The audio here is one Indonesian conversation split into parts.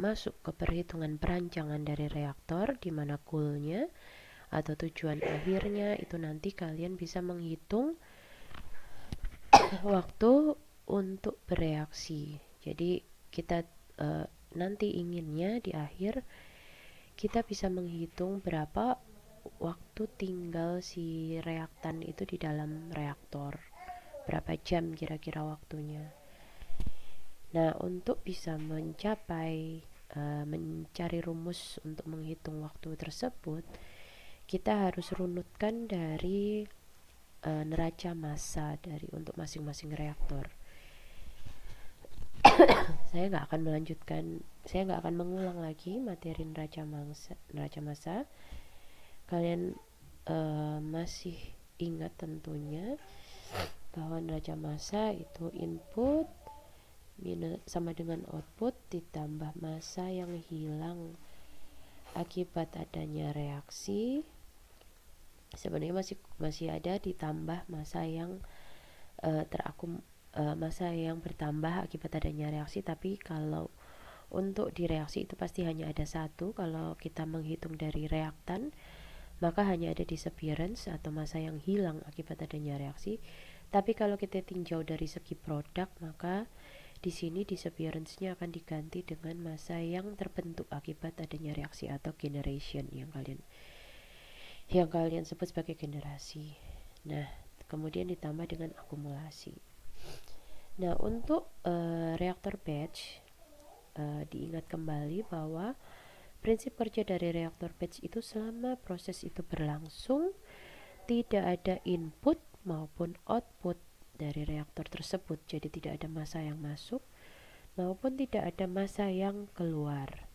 masuk ke perhitungan perancangan dari reaktor, di mana goalnya atau tujuan akhirnya itu nanti kalian bisa menghitung waktu untuk bereaksi. Jadi kita nanti inginnya di akhir kita bisa menghitung berapa waktu tinggal si reaktan itu di dalam reaktor, berapa jam kira-kira waktunya. Nah, untuk bisa mencari rumus untuk menghitung waktu tersebut, kita harus runutkan dari neraca massa untuk masing-masing reaktor. Saya nggak akan mengulang lagi materi neraca massa. Kalian masih ingat tentunya bahwa neraca massa itu input sama dengan output ditambah massa yang hilang akibat adanya reaksi. Sebenarnya masih ada ditambah massa yang massa yang bertambah akibat adanya reaksi, tapi kalau untuk di reaksi itu pasti hanya ada satu. Kalau kita menghitung dari reaktan, maka hanya ada disappearance atau massa yang hilang akibat adanya reaksi. Tapi kalau kita tinjau dari segi produk, maka di sini disappearance-nya akan diganti dengan massa yang terbentuk akibat adanya reaksi atau generation yang kalian sebut sebagai generasi. Nah, kemudian ditambah dengan akumulasi. Nah, untuk reaktor batch, diingat kembali bahwa prinsip kerja dari reaktor batch itu selama proses itu berlangsung, tidak ada input maupun output dari reaktor tersebut. Jadi tidak ada massa yang masuk maupun tidak ada massa yang keluar.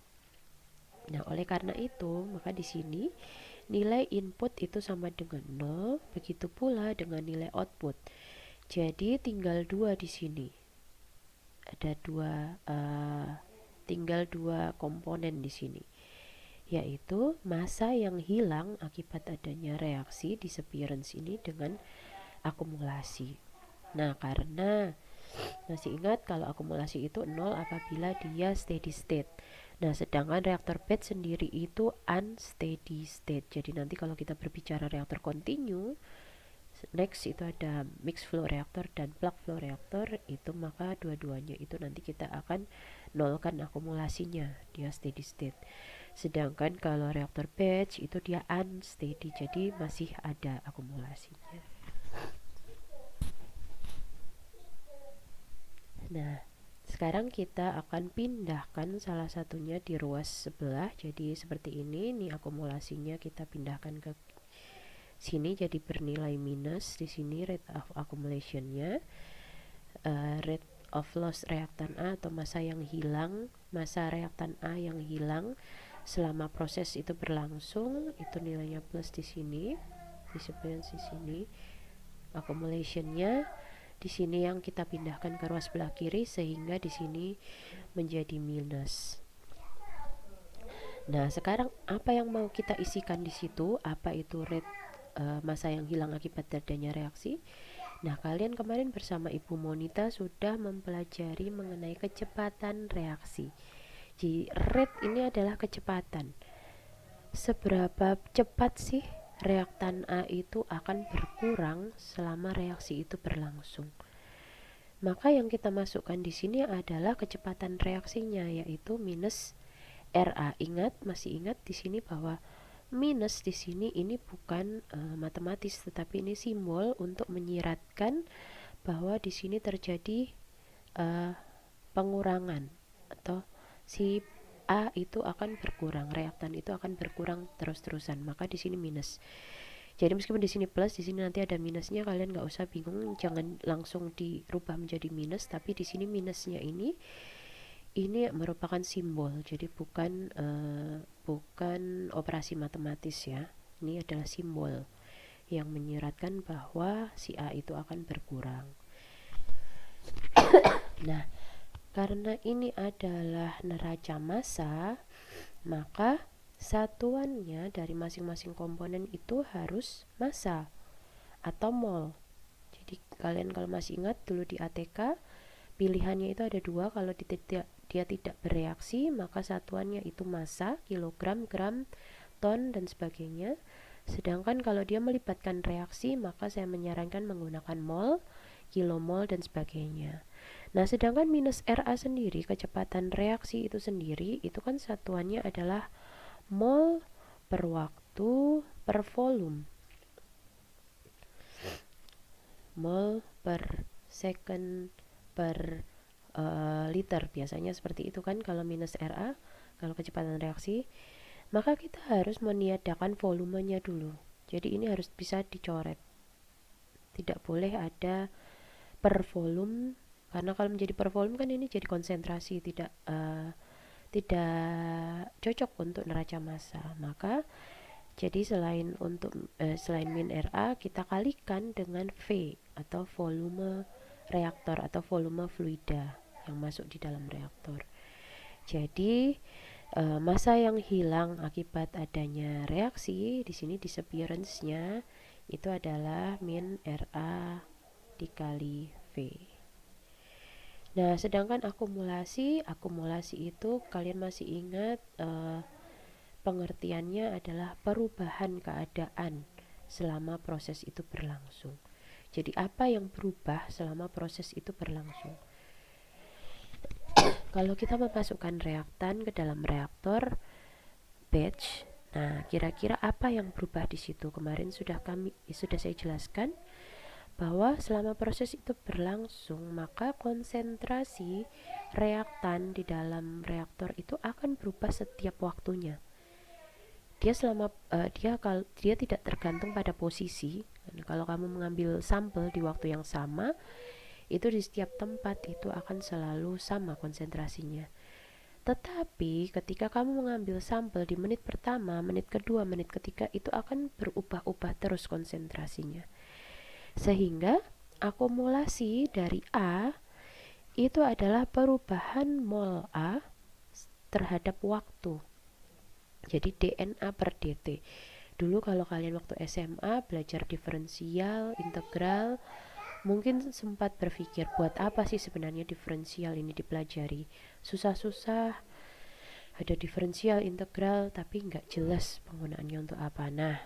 Nah, oleh karena itu, maka di sini nilai input itu sama dengan 0, begitu pula dengan nilai output. Jadi tinggal dua di sini. Ada tinggal dua komponen di sini, yaitu massa yang hilang akibat adanya reaksi disappearance ini dengan akumulasi. Nah, karena masih ingat kalau akumulasi itu 0 apabila dia steady state. Nah, sedangkan reaktor batch sendiri itu unsteady state. Jadi nanti kalau kita berbicara reaktor continue, next itu ada mixed flow reaktor dan plug flow reaktor, itu maka dua-duanya itu nanti kita akan nolkan akumulasinya, dia steady state. Sedangkan kalau reaktor batch itu dia unsteady, jadi masih ada akumulasinya. Nah, sekarang kita akan pindahkan salah satunya di ruas sebelah. Jadi seperti ini, nih akumulasinya kita pindahkan ke sini jadi bernilai minus. Di sini rate of accumulation-nya, rate of loss reaktan A atau massa reaktan A yang hilang selama proses itu berlangsung, itu nilainya plus di sini, disebutkan di sini. Accumulation-nya di sini yang kita pindahkan ke ruas sebelah kiri sehingga di sini menjadi minus. Nah, sekarang apa yang mau kita isikan di situ? Apa itu rate massa yang hilang akibat adanya reaksi? Nah, kalian kemarin bersama Ibu Monita sudah mempelajari mengenai kecepatan reaksi. Jadi, rate ini adalah kecepatan. Seberapa cepat sih reaktan A itu akan berkurang selama reaksi itu berlangsung? Maka yang kita masukkan di sini adalah kecepatan reaksinya, yaitu minus RA. Masih ingat di sini bahwa minus di sini ini bukan matematis, tetapi ini simbol untuk menyiratkan bahwa di sini terjadi pengurangan, atau si A itu akan berkurang, reaktan itu akan berkurang terus-terusan. Maka di sini minus. Jadi meskipun di sini plus, di sini nanti ada minusnya, kalian nggak usah bingung, jangan langsung dirubah menjadi minus, tapi di sini minusnya ini merupakan simbol. Jadi bukan operasi matematis ya. Ini adalah simbol yang menyiratkan bahwa si A itu akan berkurang. Nah, karena ini adalah neraca massa, maka satuannya dari masing-masing komponen itu harus massa atau mol. Jadi kalian kalau masih ingat dulu di ATK, pilihannya itu ada dua. Kalau dia tidak bereaksi, maka satuannya itu massa, kilogram, gram, ton, dan sebagainya. Sedangkan kalau dia melibatkan reaksi, maka saya menyarankan menggunakan mol, kilomol, dan sebagainya. Nah, sedangkan minus RA sendiri, kecepatan reaksi itu sendiri, itu kan satuannya adalah mol per waktu per volume. Mol per second per liter, biasanya seperti itu kan kalau minus RA, kalau kecepatan reaksi. Maka kita harus meniadakan volumenya dulu. Jadi ini harus bisa dicoret. Tidak boleh ada per volume, karena kalau menjadi per volume kan ini jadi konsentrasi, tidak cocok untuk neraca massa. Maka jadi selain min RA, kita kalikan dengan V atau volume reaktor atau volume fluida yang masuk di dalam reaktor. Jadi massa yang hilang akibat adanya reaksi di sini disappearance-nya itu adalah min RA dikali V. Nah, sedangkan akumulasi itu kalian masih ingat pengertiannya adalah perubahan keadaan selama proses itu berlangsung. Jadi apa yang berubah selama proses itu berlangsung? Kalau kita memasukkan reaktan ke dalam reaktor batch, nah kira-kira apa yang berubah di situ? Kemarin sudah saya jelaskan bahwa selama proses itu berlangsung, maka konsentrasi reaktan di dalam reaktor itu akan berubah setiap waktunya. Dia tidak tergantung pada posisi. Kalau kamu mengambil sampel di waktu yang sama, itu di setiap tempat itu akan selalu sama konsentrasinya. Tetapi ketika kamu mengambil sampel di menit pertama, menit kedua, menit ketiga, itu akan berubah-ubah terus konsentrasinya. Sehingga akumulasi dari A itu adalah perubahan mol A terhadap waktu. Jadi DNA per dt. Dulu kalau kalian waktu SMA belajar diferensial, integral, mungkin sempat berpikir buat apa sih sebenarnya diferensial ini dipelajari. Susah-susah, ada diferensial, integral, tapi nggak jelas penggunaannya untuk apa. Nah,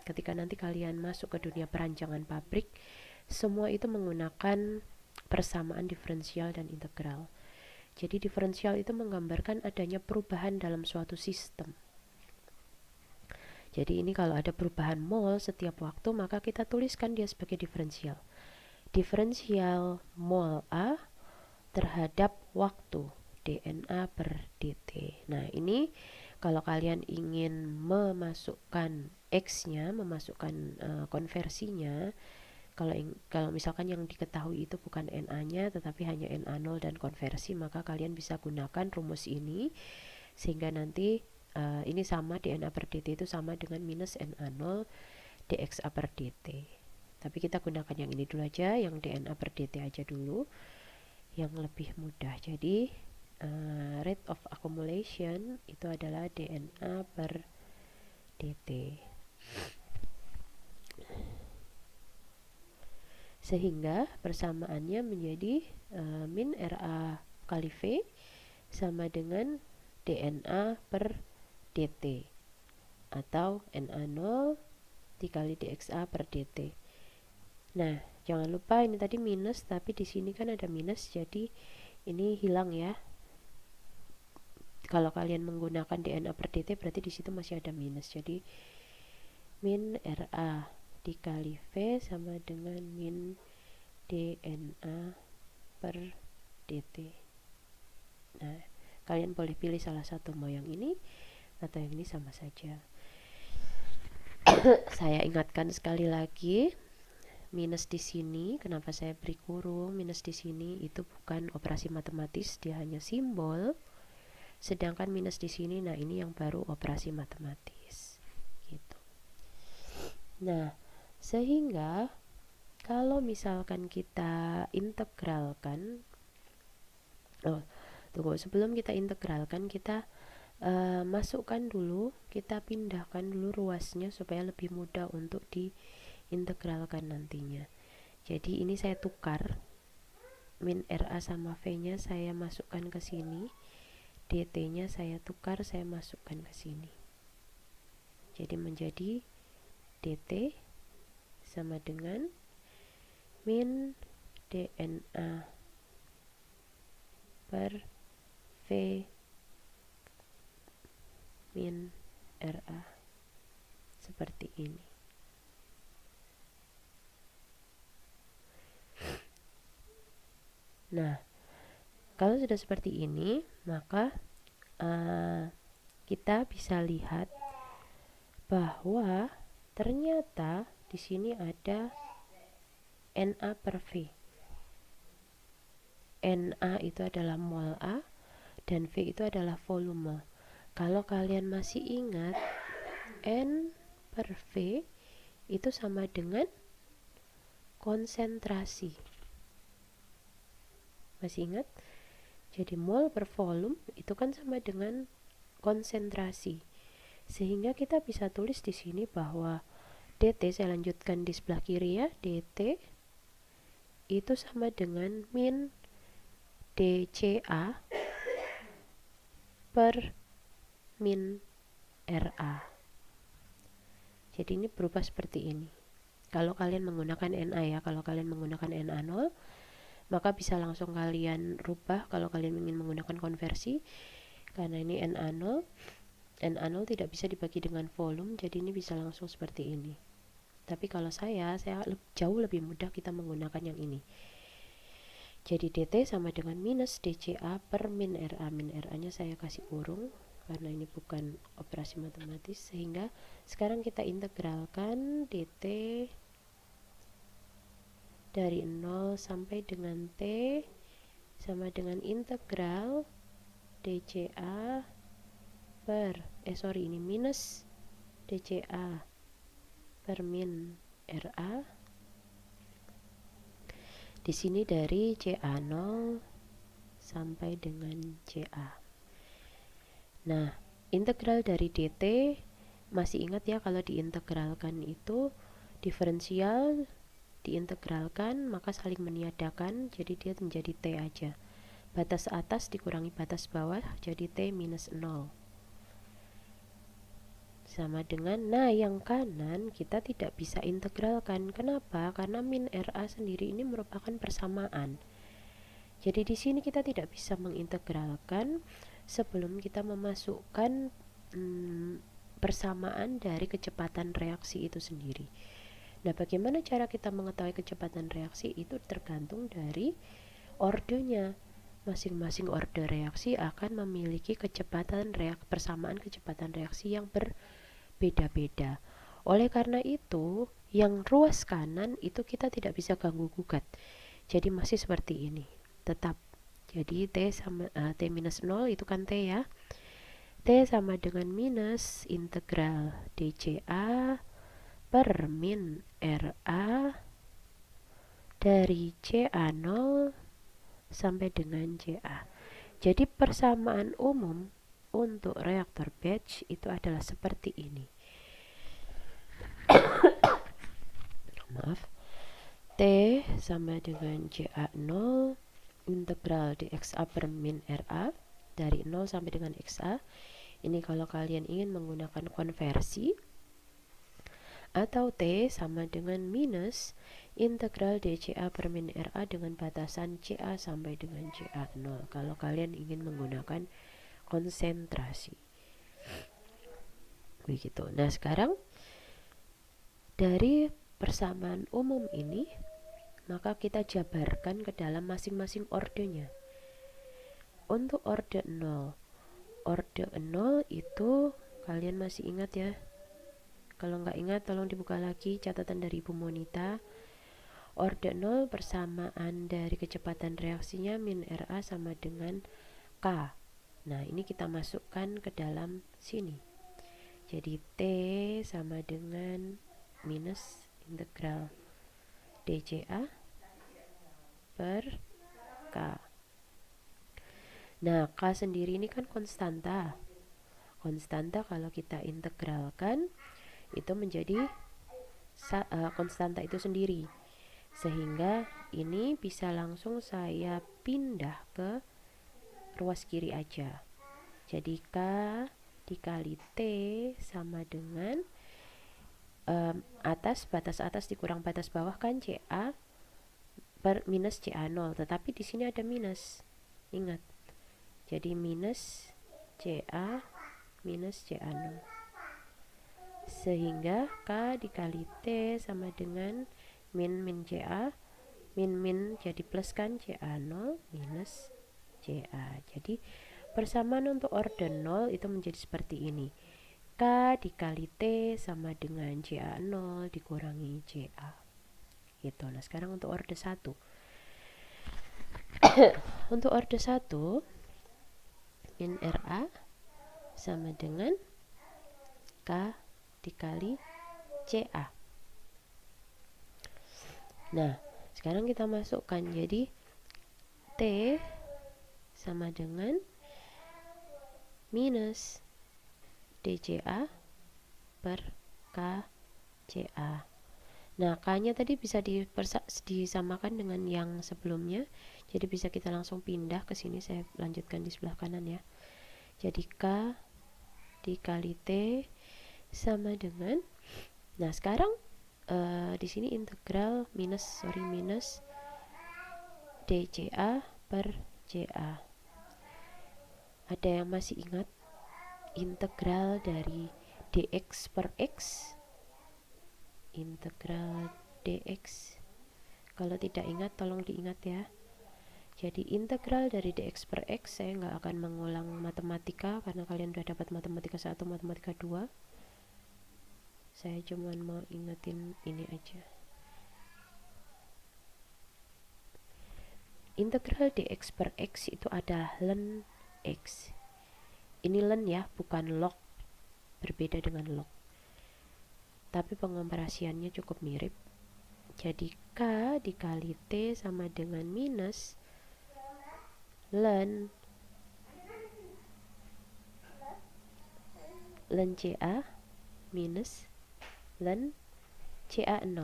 ketika nanti kalian masuk ke dunia perancangan pabrik, semua itu menggunakan persamaan diferensial dan integral. Jadi diferensial itu menggambarkan adanya perubahan dalam suatu sistem. Jadi ini kalau ada perubahan mol setiap waktu, maka kita tuliskan dia sebagai diferensial. Diferensial mol A terhadap waktu DNA per dt. Nah, ini kalau kalian ingin memasukkan X-nya, memasukkan konversinya, kalau misalkan yang diketahui itu bukan NA-nya tetapi hanya NA0 dan konversi, maka kalian bisa gunakan rumus ini sehingga nanti ini sama DNA per dt itu sama dengan minus NA0 dxa per dt. Tapi kita gunakan yang ini dulu aja, yang DNA per dt aja dulu, yang lebih mudah. Jadi rate of accumulation itu adalah DNA per dt. Sehingga persamaannya menjadi min RA kali V sama dengan DNA per dt atau NA0 dikali dxa per dt. Nah, jangan lupa ini tadi minus, tapi di sini kan ada minus, jadi ini hilang ya. Kalau kalian menggunakan DNA per dt berarti di situ masih ada minus. Jadi min RA dikali V sama dengan min DNA per dt. Nah, kalian boleh pilih salah satu, mau yang ini atau yang ini sama saja. Saya ingatkan sekali lagi, minus di sini, kenapa saya beri kurung minus di sini, itu bukan operasi matematis, dia hanya simbol. Sedangkan minus di sini, nah ini yang baru operasi matematis. Gitu. Nah, sehingga kalau misalkan kita integralkan, sebelum kita integralkan, kita masukkan dulu, kita pindahkan dulu ruasnya supaya lebih mudah untuk diintegralkan nantinya. Jadi ini saya tukar min RA sama V nya, saya masukkan ke sini. dt-nya saya tukar, saya masukkan ke sini. Jadi menjadi dt sama dengan min dna per v min ra, seperti ini. Nah, kalau sudah seperti ini, maka kita bisa lihat bahwa ternyata di sini ada Na per V. Na itu adalah mol A dan V itu adalah volume. Kalau kalian masih ingat, N per V itu sama dengan konsentrasi. Masih ingat? Jadi mol per volume itu kan sama dengan konsentrasi. Sehingga kita bisa tulis di sini bahwa dt, saya lanjutkan di sebelah kiri ya, dt itu sama dengan min dca per min ra. Jadi ini berubah seperti ini. Kalau kalian menggunakan Na ya, kalau kalian menggunakan Na0, maka bisa langsung kalian rubah kalau kalian ingin menggunakan konversi. Karena ini Na0, Na0 tidak bisa dibagi dengan volume, jadi ini bisa langsung seperti ini. Tapi kalau saya jauh lebih mudah kita menggunakan yang ini. Jadi dt sama dengan minus dca per min ra. Min ra nya saya kasih kurung karena ini bukan operasi matematis, sehingga sekarang kita integralkan dt dari 0 sampai dengan t sama dengan integral dca per ini minus dca per min ra. Di sini dari CA0 sampai dengan CA. Nah, integral dari dt, masih ingat ya kalau diintegralkan itu diferensial diintegralkan maka saling meniadakan, jadi dia menjadi t aja. Batas atas dikurangi batas bawah jadi t minus 0. Sama dengan, nah yang kanan kita tidak bisa integralkan. Kenapa? Karena min ra sendiri ini merupakan persamaan. Jadi di sini kita tidak bisa mengintegralkan sebelum kita memasukkan persamaan dari kecepatan reaksi itu sendiri. Nah, bagaimana cara kita mengetahui kecepatan reaksi? Itu tergantung dari ordenya. Masing-masing orde reaksi akan memiliki persamaan kecepatan reaksi yang berbeda-beda. Oleh karena itu, yang ruas kanan itu kita tidak bisa ganggu gugat. Jadi masih seperti ini. Tetap. Jadi T sama T minus 0 itu kan T ya. T sama dengan minus integral dCA per min RA dari CA0 sampai dengan CA. Jadi persamaan umum untuk reaktor batch itu adalah seperti ini. Maaf. T sama dengan CA0 integral dXA per min RA dari 0 sampai dengan XA. Ini kalau kalian ingin menggunakan konversi. Atau T sama dengan minus integral dCA per min RA dengan batasan CA sampai dengan CA0 kalau kalian ingin menggunakan konsentrasi. Begitu. Nah, sekarang dari persamaan umum ini maka kita jabarkan ke dalam masing-masing ordenya. Untuk orde 0 itu kalian masih ingat ya? Kalau nggak ingat tolong dibuka lagi catatan dari Ibu Monita. Orde 0 persamaan dari kecepatan reaksinya min RA sama dengan K. Nah, ini kita masukkan ke dalam sini. Jadi T sama dengan minus integral dCA per K. Nah, K sendiri ini kan konstanta. Konstanta kalau kita integralkan itu menjadi konstanta itu sendiri. Sehingga ini bisa langsung saya pindah ke ruas kiri aja. Jadi K dikali T sama dengan batas atas dikurang batas bawah kan CA per minus CA0, tetapi di sini ada minus. Ingat. Jadi minus CA minus CA0. Sehingga K dikali T sama dengan min CA, min jadi plus kan, CA0 minus CA. Jadi persamaan untuk orde 0 itu menjadi seperti ini. K dikali T sama dengan CA0 dikurangi CA. Gitu. Nah, sekarang untuk orde 1. Untuk orde 1 min RA sama dengan K dikali CA. Nah, sekarang kita masukkan, jadi T sama dengan minus DCA per KCA. Nah, K-nya tadi bisa disamakan dengan yang sebelumnya. Jadi bisa kita langsung pindah ke sini, saya lanjutkan di sebelah kanan ya. Jadi K dikali T sama dengan, nah sekarang di sini integral minus DCA per CA. Ada yang masih ingat integral dari dx per x? Integral dx. Kalau tidak ingat tolong diingat ya. Jadi integral dari dx per x, saya nggak akan mengulang matematika karena kalian sudah dapat matematika 1, matematika 2. Saya cuma mau ingetin ini aja. Integral dx per x itu ada ln x. Ini ln ya, bukan log. Berbeda dengan log. Tapi pengoperasiannya cukup mirip. Jadi K dikali T sama dengan minus ln CA minus ln CA0.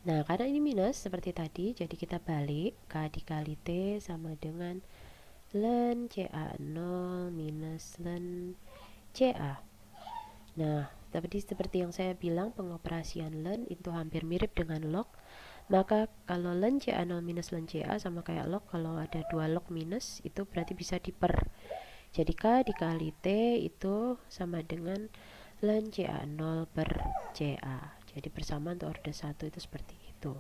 Nah, karena ini minus seperti tadi, jadi kita balik. K dikali T sama dengan ln CA0 minus ln CA. Nah, tadi seperti yang saya bilang, pengoperasian ln itu hampir mirip dengan log. Maka kalau ln CA0 minus ln CA sama kayak log, kalau ada 2 log minus itu berarti bisa diper. Jadi K dikali T itu sama dengan ln CA0 per CA. Jadi persamaan untuk orde 1 itu seperti itu.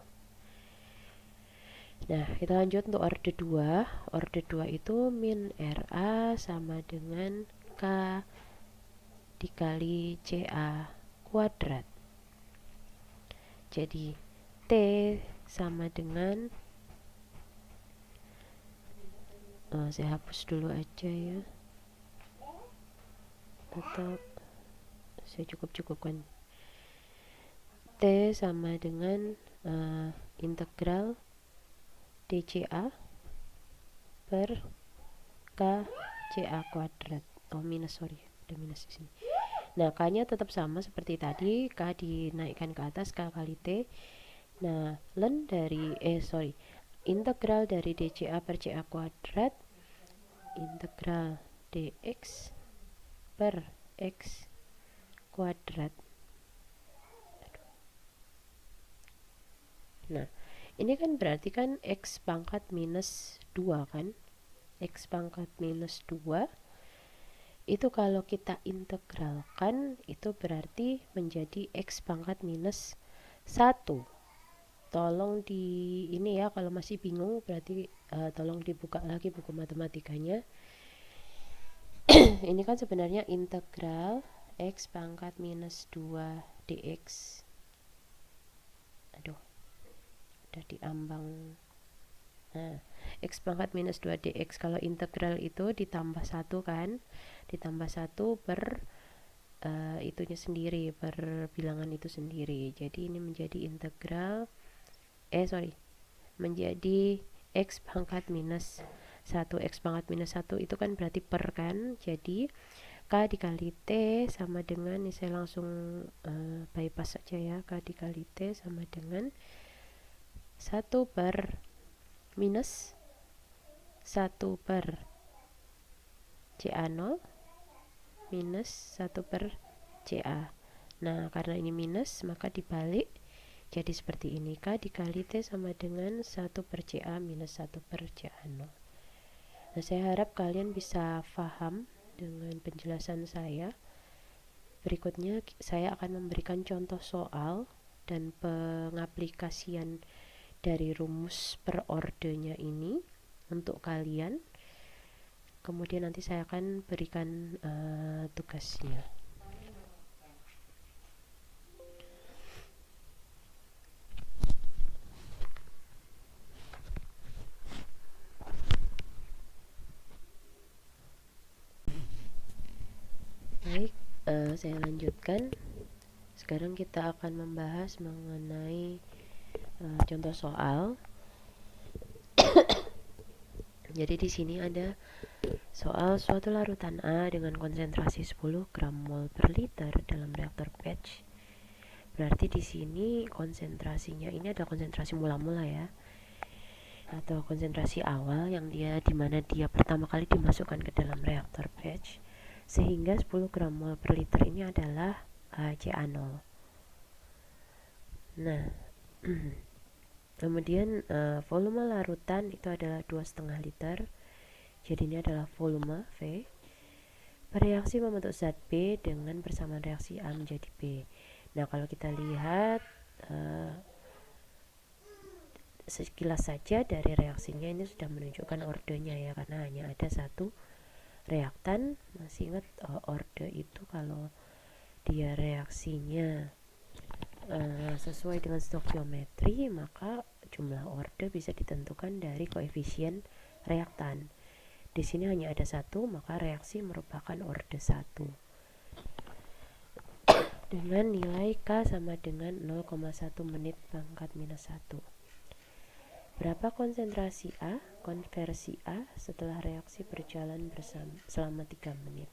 Nah, kita lanjut untuk orde 2. Orde 2 itu min RA sama dengan K dikali CA kuadrat. Jadi T sama dengan, saya hapus dulu aja ya, atau saya cukupkan. T sama dengan integral DCA per KCA kuadrat. Minus, sorry, ada minus di sini. Nah, K-nya tetap sama seperti tadi, K dinaikkan ke atas, K kali T. Nah, ln dari integral dari DCA per CA kuadrat, integral dx per x kuadrat. Nah, ini kan berarti kan x pangkat minus 2 kan? X pangkat minus 2 itu kalau kita integralkan itu berarti menjadi x pangkat minus 1. Tolong di ini ya, kalau masih bingung berarti tolong dibuka lagi buku matematikanya. Ini kan sebenarnya integral x pangkat minus 2 dx. Aduh, udah diambang. Nah, x pangkat minus 2 dx, kalau integral itu ditambah 1 kan, ditambah 1 per itunya sendiri, per bilangan itu sendiri. Jadi ini menjadi integral menjadi x pangkat minus 1. X pangkat minus 1 itu kan berarti per kan, jadi K dikali T sama dengan, ini saya langsung bypass saja ya, K dikali T sama dengan 1 per minus 1 per CA0 minus 1 per CA. Nah, karena ini minus, maka dibalik jadi seperti ini. K dikali T sama dengan 1 per CA minus 1 per CA0. Nah, saya harap kalian bisa paham dengan penjelasan saya. Berikutnya saya akan memberikan contoh soal dan pengaplikasian dari rumus per ordenya ini untuk kalian. Kemudian nanti saya akan berikan tugasnya. Baik, saya lanjutkan. Sekarang kita akan membahas mengenai contoh soal. Jadi di sini ada soal suatu larutan A dengan konsentrasi 10 gram mol per liter dalam reaktor batch. Berarti di sini konsentrasinya ini adalah konsentrasi mula-mula ya, atau konsentrasi awal yang dimana dia pertama kali dimasukkan ke dalam reaktor batch, sehingga 10 gram mol per liter ini adalah CA0. Nah, kemudian volume larutan itu adalah 2,5 liter. Jadi ini adalah volume V. Bereaksi membentuk zat B dengan persamaan reaksi A menjadi B. Nah, kalau kita lihat sekilas saja dari reaksinya ini sudah menunjukkan ordenya ya, karena hanya ada satu reaktan. Masih ingat orde itu kalau dia reaksinya sesuai dengan stokiometri, maka jumlah orde bisa ditentukan dari koefisien reaktan. Di sini hanya ada satu, maka reaksi merupakan orde 1 dengan nilai K sama dengan 0,1 menit pangkat minus 1. Berapa konsentrasi A, konversi A setelah reaksi berjalan selama 3 menit?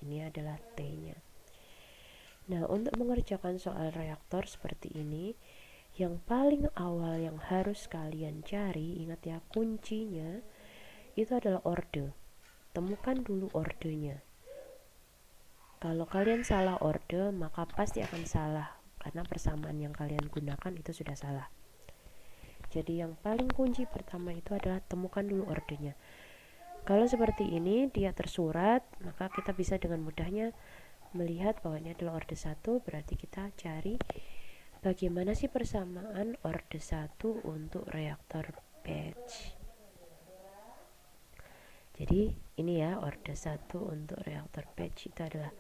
Ini adalah T-nya. Nah, untuk mengerjakan soal reaktor seperti ini, yang paling awal yang harus kalian cari, ingat ya, kuncinya itu adalah orde. Temukan dulu ordenya. Kalau kalian salah orde, maka pasti akan salah, karena persamaan yang kalian gunakan itu sudah salah. Jadi yang paling kunci pertama itu adalah temukan dulu ordenya. Kalau seperti ini dia tersurat, maka kita bisa dengan mudahnya melihat bahwa ini adalah orde 1, berarti kita cari bagaimana sih persamaan orde 1 untuk reaktor batch. Jadi ini ya, orde 1 untuk reaktor batch itu adalah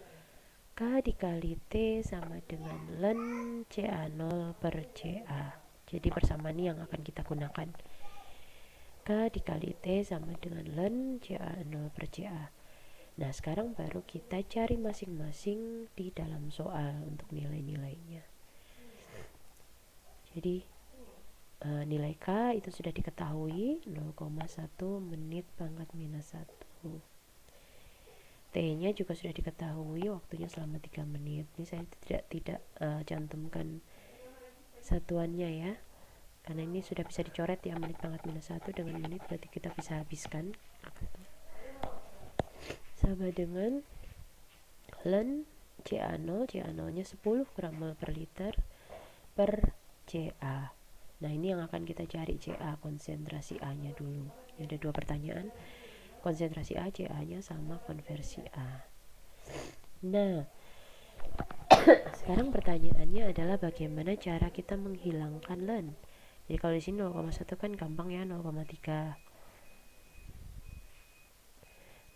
K dikali T sama dengan ln CA0 per CA. Jadi persamaan ini yang akan kita gunakan. K dikali T sama dengan ln CA0 per CA. Nah, sekarang baru kita cari masing-masing di dalam soal untuk nilai-nilainya. Jadi nilai K itu sudah diketahui 0,1 menit pangkat minus 1. T-nya juga sudah diketahui, waktunya selama 3 menit. Ini saya tidak cantumkan satuannya ya, karena ini sudah bisa dicoret ya, menit pangkat minus 1 dengan menit, berarti kita bisa habiskan sama dengan ln CA0, CA0-nya 10 gram mol per liter per CA. Nah, ini yang akan kita cari CA, konsentrasi A-nya dulu. Ini ada 2 pertanyaan, konsentrasi A, CA-nya sama konversi A. Nah, sekarang pertanyaannya adalah bagaimana cara kita menghilangkan ln. Jadi kalau di sini 0,1 kan gampang ya, 0,3.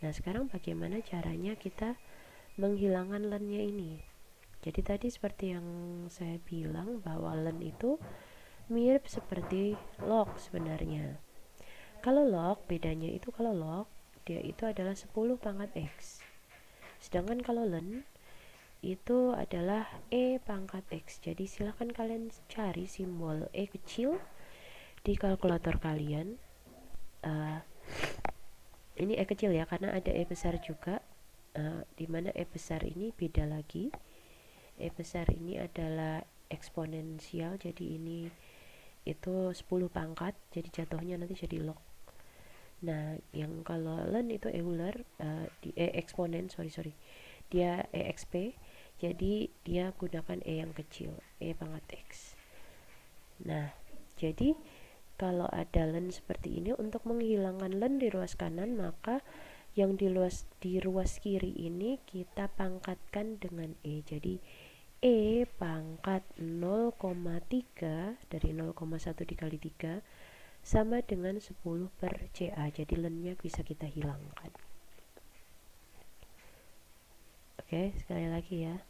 Nah, sekarang bagaimana caranya kita menghilangkan ln-nya ini? Jadi tadi seperti yang saya bilang bahwa ln itu mirip seperti log sebenarnya. Kalau log, bedanya itu kalau log dia itu adalah 10 pangkat X. Sedangkan kalau ln itu adalah E pangkat X. Jadi silahkan kalian cari simbol E kecil di kalkulator kalian. Ini E kecil ya, karena ada E besar juga, dimana E besar ini beda lagi. E besar ini adalah eksponensial, jadi ini itu 10 pangkat, jadi jatuhnya nanti jadi log. Nah, yang kalau len itu Euler, di eksponen, sorry, dia exp, jadi dia gunakan e yang kecil, e pangkat x. Nah, jadi kalau ada len seperti ini, untuk menghilangkan len di ruas kanan, maka yang di ruas kiri ini kita pangkatkan dengan e. Jadi e pangkat 0,3 dari 0,1 dikali 3 sama dengan 10 per CA. Jadi lennya bisa kita hilangkan. Oke, sekali lagi ya.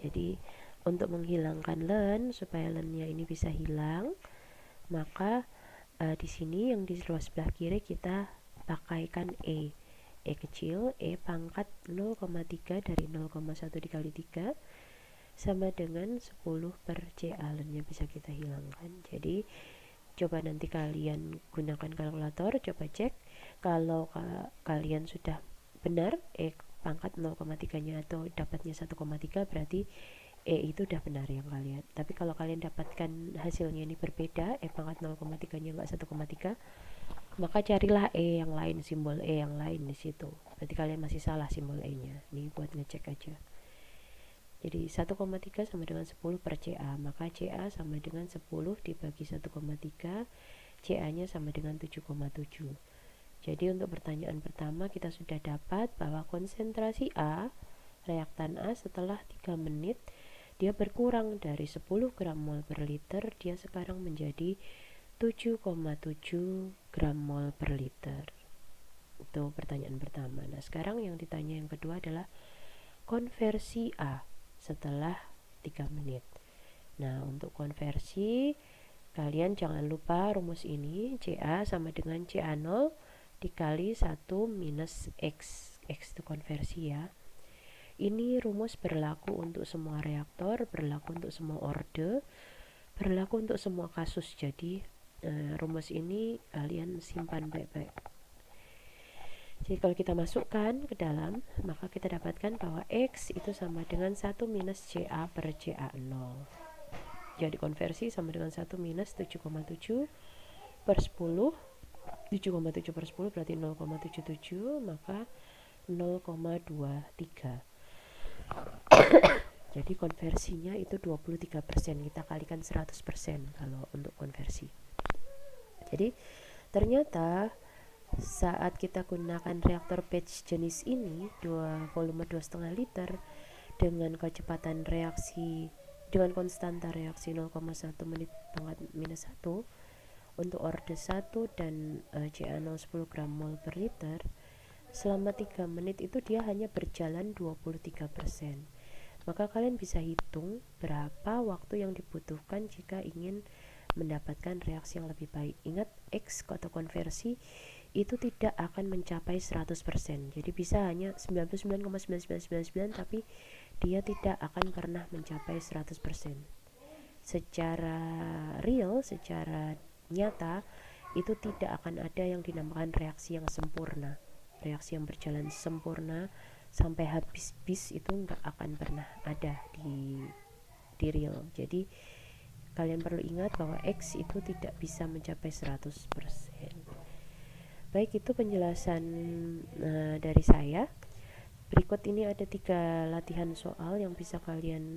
Jadi untuk menghilangkan len, supaya lennya ini bisa hilang, maka di sini yang di ruas sebelah kiri kita pakaikan e kecil, e pangkat 0,3 dari 0,1 dikali 3 sama dengan 10 per CA, lennya bisa kita hilangkan. Jadi coba nanti kalian gunakan kalkulator, coba cek kalau kalian sudah benar pangkat 0,3 nya atau dapatnya 1,3, berarti itu udah benar yang kalian. Tapi kalau kalian dapatkan hasilnya ini berbeda, pangkat 0,3 nya enggak 1,3, maka carilah yang lain, simbol yang lain di situ. Berarti kalian masih salah simbol nya. Ini buat ngecek aja. Jadi 1,3 sama dengan 10 per CA, maka CA sama dengan 10 dibagi 1,3, CA nya sama dengan 7,7. Jadi untuk pertanyaan pertama kita sudah dapat bahwa konsentrasi A, reaktan A, setelah 3 menit dia berkurang dari 10 gram mol per liter, dia sekarang menjadi 7,7 gram mol per liter. Itu pertanyaan pertama. Nah, sekarang yang ditanya yang kedua adalah konversi A setelah 3 menit. Nah, untuk konversi, kalian jangan lupa rumus ini, CA sama dengan CA0 dikali 1 minus X. X itu konversi ya. Ini rumus berlaku untuk semua reaktor, berlaku untuk semua orde, berlaku untuk semua kasus. Jadi rumus ini kalian simpan baik-baik. Jadi kalau kita masukkan ke dalam, maka kita dapatkan bahwa X itu sama dengan 1 minus CA per CA0. Jadi konversi sama dengan 1 minus 7,7 per 10. 7,7 per 10 berarti 0,77, maka 0,23. Jadi konversinya itu 23%, kita kalikan 100% kalau untuk konversi. Jadi ternyata saat kita gunakan reaktor batch jenis ini, volume 2,5 liter dengan kecepatan reaksi dengan konstanta reaksi 0,1 menit pangkat minus 1 untuk orde 1 dan CA0 10 gram mol per liter, selama 3 menit itu dia hanya berjalan 23%. Maka kalian bisa hitung berapa waktu yang dibutuhkan jika ingin mendapatkan reaksi yang lebih baik. Ingat, X atau konversi itu tidak akan mencapai 100%. Jadi bisa hanya 99,9999, tapi dia tidak akan pernah mencapai 100%. Secara real, secara nyata, itu tidak akan ada yang dinamakan reaksi yang sempurna. Reaksi yang berjalan sempurna sampai habis bis itu nggak akan pernah ada di real. Jadi kalian perlu ingat bahwa X itu tidak bisa mencapai 100%. Baik, itu penjelasan dari saya. Berikut ini ada 3 latihan soal yang bisa kalian